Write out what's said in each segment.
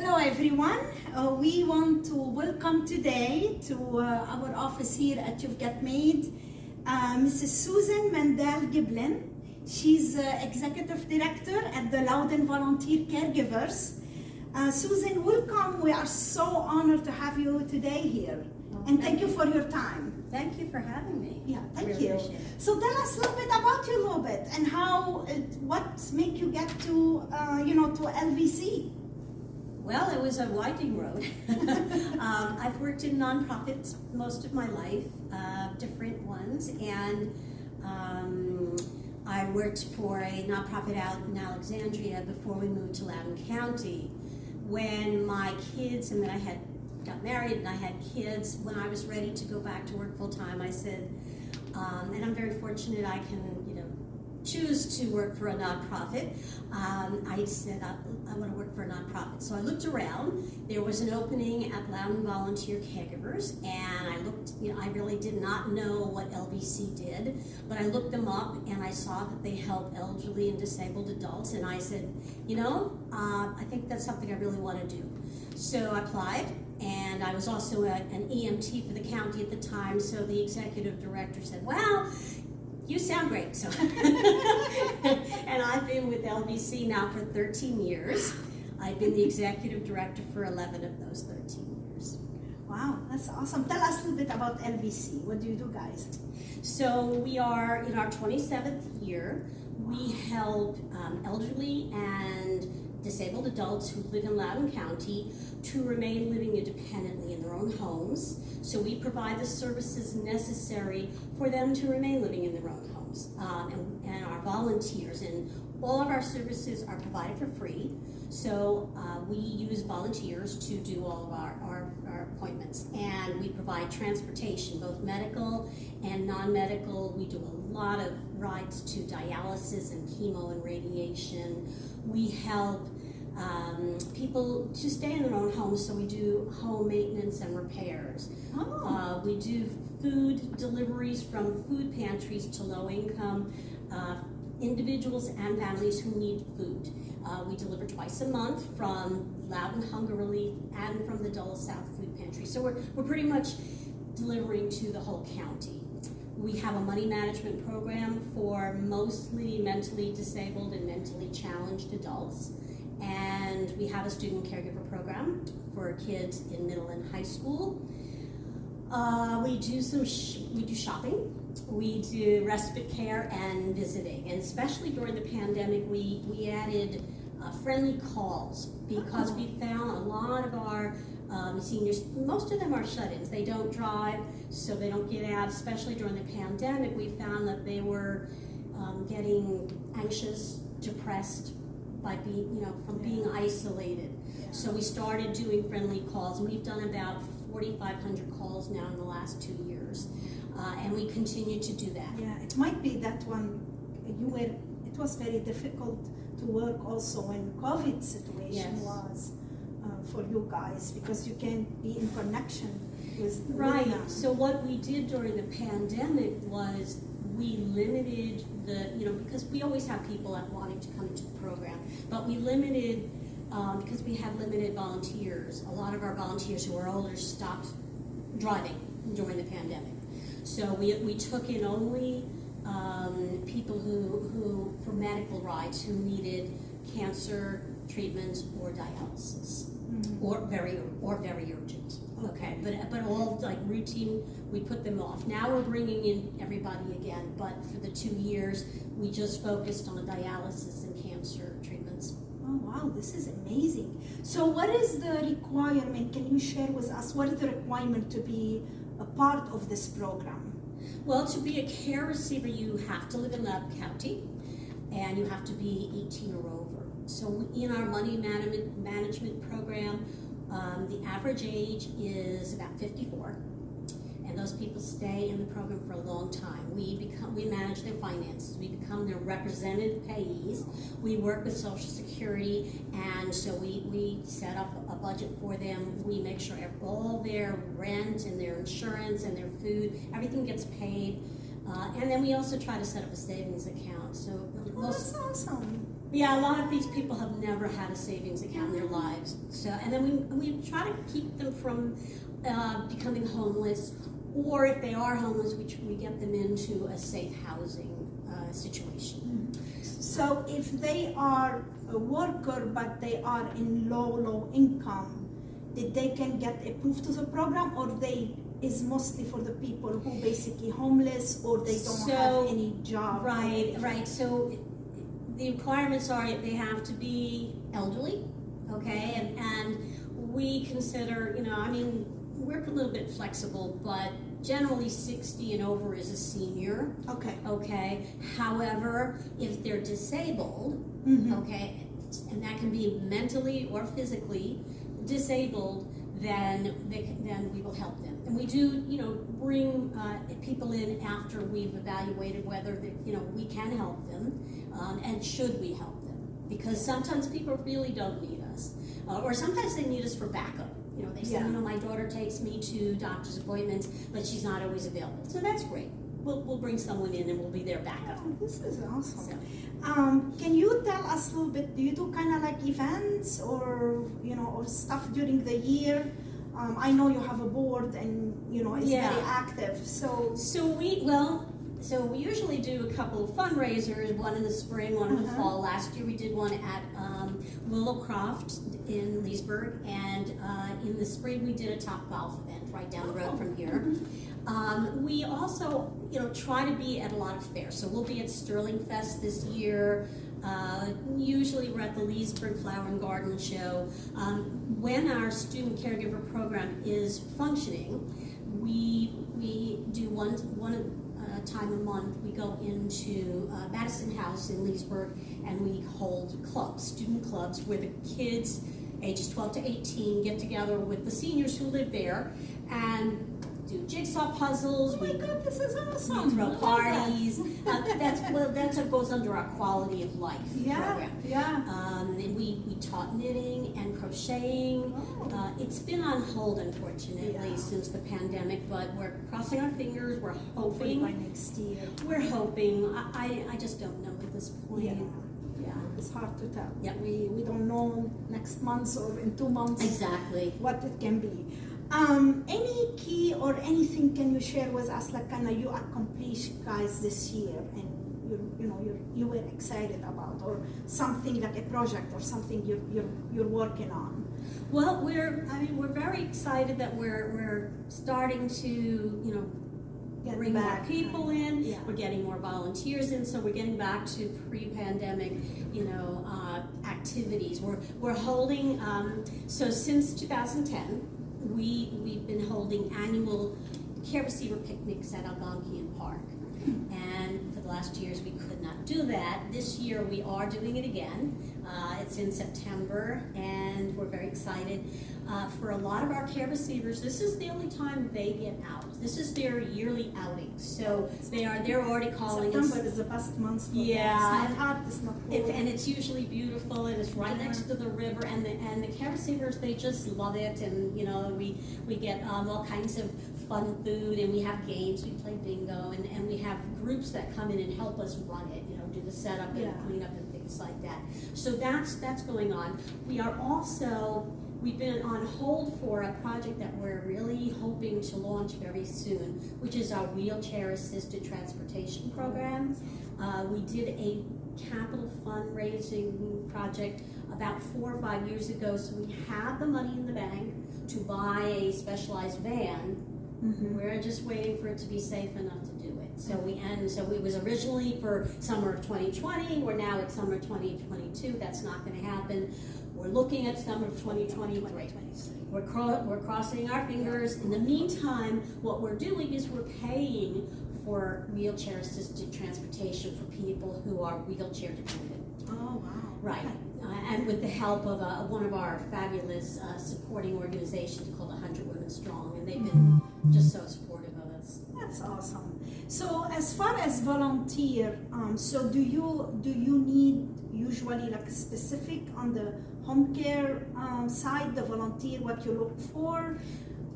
Hello everyone. We want to welcome today to our office here at You've Got Made Mrs. Susan Mandel Giblin. She's Executive Director at the Loudoun Volunteer Caregivers. Susan, welcome. We are so honored to have you today here. And thank you for your time. Thank you for having me. Yeah, thank really you. Appreciate it. So tell us a little bit about you a little bit and how, what made you get to, to LVC? Well, it was a winding road. I've worked in nonprofits most of my life, different ones, and I worked for a nonprofit out in Alexandria before we moved to Loudoun County. When my kids, and then I got married and I had kids, when I was ready to go back to work full time, I said, and I'm very fortunate I can, choose to work for a nonprofit. I said, I want to work for a nonprofit. So I looked around. There was an opening at Loudoun Volunteer Caregivers, and I looked, I really did not know what LVC did, but I looked them up and I saw that they help elderly and disabled adults, and I said, I think that's something I really want to do. So I applied, and I was also an EMT for the county at the time, so the executive director said, well, you sound great. So, and I've been with LVC now for 13 years. I've been the executive director for 11 of those 13 years. Wow, that's awesome. Tell us a little bit about LVC. What do you do, guys? So we are in our 27th year. We help elderly and disabled adults who live in Loudoun County to remain living independently in their own homes. So we provide the services necessary for them to remain living in their own homes. And our volunteers, and all of our services are provided for free. So we use volunteers to do all of our appointments. And we provide transportation, both medical and non-medical. We do a lot of rides to dialysis and chemo and radiation. We help people to stay in their own homes, so we do home maintenance and repairs. Oh. We do food deliveries from food pantries to low-income individuals and families who need food. We deliver twice a month from Loudoun Hunger Relief and from the Dulles South Food Pantry. So we're pretty much delivering to the whole county. We have a money management program for mostly mentally disabled and mentally challenged adults. And we have a student caregiver program for kids in middle and high school. We do shopping. We do respite care and visiting. And especially during the pandemic, we added friendly calls because we found a lot of our seniors, most of them are shut-ins. They don't drive, so they don't get out. Especially during the pandemic, we found that they were getting anxious, depressed by being, from being isolated. Yeah. So we started doing friendly calls, and we've done about 4,500 calls now in the last 2 years, and we continue to do that. Yeah, it might be that one. It was very difficult to work also when COVID situation was for you guys, because you can't be in connection with them. So what we did during the pandemic was we limited because we always have people wanting to come into the program, but we limited, because we had limited volunteers. A lot of our volunteers who are older stopped driving during the pandemic. So we took in only people who for medical rides, who needed cancer treatments or dialysis, or very urgent. Okay, but all like routine, we put them off. Now we're bringing in everybody again, but for the 2 years, we just focused on dialysis and cancer treatments. Oh wow, this is amazing. So what is the requirement? Can you share with us what is the requirement to be a part of this program? Well, to be a care receiver, you have to live in Loudoun County, and you have to be 18 or over. So in our money management program, the average age is about 54, and those people stay in the program for a long time. We manage their finances. We become their representative payees. We work with Social Security, and so we set up a budget for them. We make sure all their rent and their insurance and their food, everything gets paid. And then we also try to set up a savings account. So that's awesome. Yeah, a lot of these people have never had a savings account in their lives. So, and then we try to keep them from becoming homeless, or if they are homeless, we get them into a safe housing situation. So if they are a worker but they are in low income, they can get approved to the program, or they is mostly for the people who basically homeless or they don't have any job? Right. So the requirements are they have to be elderly, okay, and we consider, I mean, we're a little bit flexible, but generally 60 and over is a senior. Okay. However, if they're disabled, okay, and that can be mentally or physically disabled, then we will help them. And we do, bring people in after we've evaluated whether we can help them, and should we help them? Because sometimes people really don't need us, or sometimes they need us for backup. They say, my daughter takes me to doctor's appointments, but she's not always available. So that's great. We'll bring someone in and we'll be their backup. Oh, this is awesome. So, can you tell us a little bit, do you do kind of like events or, or stuff during the year? I know you have a board and, it's very active. So we usually do a couple of fundraisers, one in the spring, one in the fall. Last year we did one at Willowcroft in Leesburg, and in the spring we did a Top Golf event right down the road from here. We also, try to be at a lot of fairs. So we'll be at Sterling Fest this year. Usually we're at the Leesburg Flower and Garden Show. When our student caregiver program is functioning, we do one time a month. We go into Madison House in Leesburg and we hold clubs, student clubs, where the kids ages 12 to 18 get together with the seniors who live there and do jigsaw puzzles. Oh my God, this is awesome. We throw parties. That's what goes under our quality of life program. And we taught knitting and crocheting. It's been on hold, unfortunately, since the pandemic, but we're crossing our fingers. We're hoping by next year. We're hoping. I just don't know at this point. It's hard to tell. We don't know next month or in 2 months what it can be. Any key or anything can you share with us, like kind of you accomplished guys this year and you were excited about, or something like a project or something you're working on? Well, we're very excited that we're starting to bring more people in. We're getting more volunteers in, so we're getting back to pre-pandemic activities. We're holding so since 2010 we've been holding annual care receiver picnics at Algonquian Park. And for the last years we could not do that. This year we are doing it again. It's in September and we're very excited. For a lot of our care receivers, this is the only time they get out. This is their yearly outing. So they're already calling us. September is the best month for them. It's not hot, it's not cold. And it's usually beautiful and it's right next to the river, and the care receivers, they just love it, and we get all kinds of fun food, and we have games, we play bingo, and we have groups that come in and help us run it, do the setup and clean up and things like that. So that's going on. We've been on hold for a project that we're really hoping to launch very soon, which is our wheelchair-assisted transportation program. We did a capital fundraising project about 4 or 5 years ago, so we have the money in the bank to buy a specialized van. We're just waiting for it to be safe enough to do it. So it was originally for summer of 2020. We're now at summer of 2022. That's not going to happen. We're looking at summer of 2023. We're crossing our fingers. In the meantime, what we're doing is we're paying for wheelchair-assisted transportation for people who are wheelchair dependent. Oh, wow. Right. And with the help of one of our fabulous supporting organizations called 100 Women Strong, and they've been just so supportive of us. That's awesome. So as far as volunteer, so do you need usually like specific on the home care side, the volunteer, what you look for?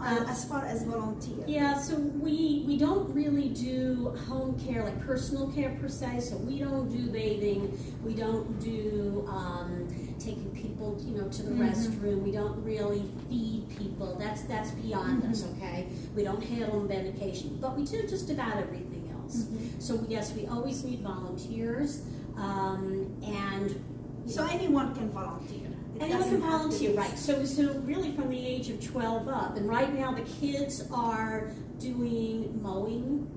as far as volunteer? Yeah, so we don't really do home care, like personal care per se, so we don't do bathing, we don't do taking people, to the restroom, we don't really feed people, that's beyond us, okay? We don't handle medication, but we do just about everything else. So yes, we always need volunteers, and So anyone can volunteer? It anyone doesn't can have to volunteer, be- right? So really from the age of 12 up, and right now the kids are doing mowing,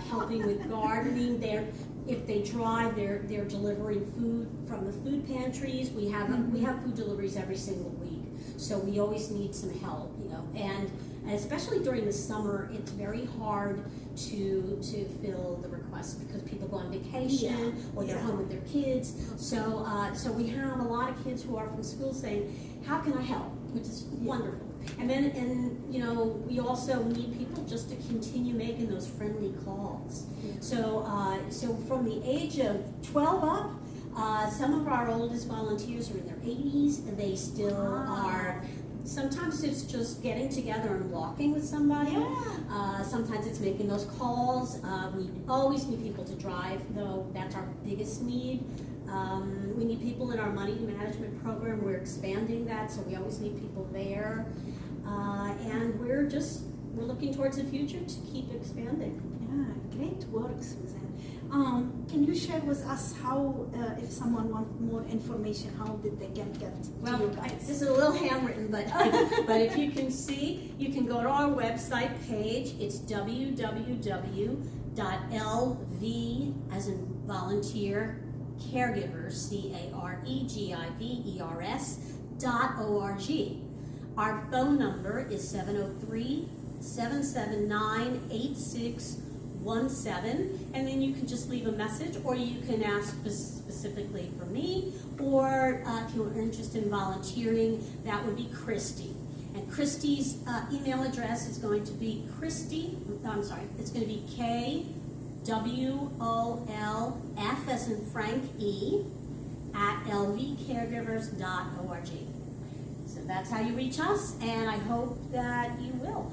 helping with gardening. If they drive, they're delivering food from the food pantries. We have food deliveries every single week, so we always need some help, and especially during the summer, it's very hard to fill the requests because people go on vacation or they're home with their kids. So we have a lot of kids who are from school saying, "How can I help?" Which is wonderful. And we also need people just to continue making those friendly calls. So from the age of 12 up, some of our oldest volunteers are in their 80s, and they still are. Sometimes it's just getting together and walking with somebody. Sometimes it's making those calls. We always need people to drive, though. That's our biggest need. We need people in our money management program. We're expanding that, so we always need people there. And we're looking towards the future to keep expanding. Yeah, great work, Susan. Can you share with us how, if someone wants more information, how did they get to you guys? This is a little handwritten, but but if you can see, you can go to our website page. It's www.lv, as in volunteer, caregivers, caregivers.org. Our phone number is 703-779-8617, and then you can just leave a message, or you can ask specifically for me, or if you're interested in volunteering, that would be Christy. And Christy's email address is going to be it's going to be KWOLF as in Frank E @lvcaregivers.org. So that's how you reach us, and I hope that you will.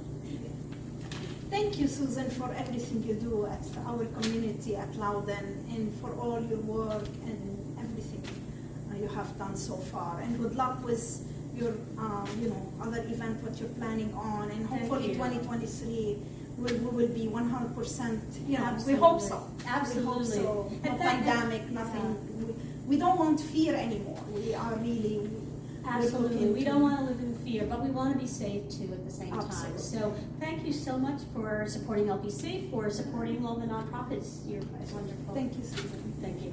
Thank you, Susan, for everything you do at our community at Loudoun, and for all your work and everything you have done so far. And good luck with your, other event, what you're planning on, and hopefully 2023 we will be 100%. We hope so. Absolutely. We hope so. No pandemic, nothing. We don't want fear anymore. We are really. Absolutely. We don't want to live in fear, but we want to be safe too at the same Absolutely. time. So thank you so much for supporting LP Safe, for supporting all the nonprofits. You're wonderful. Thank you, Susan. Thank you.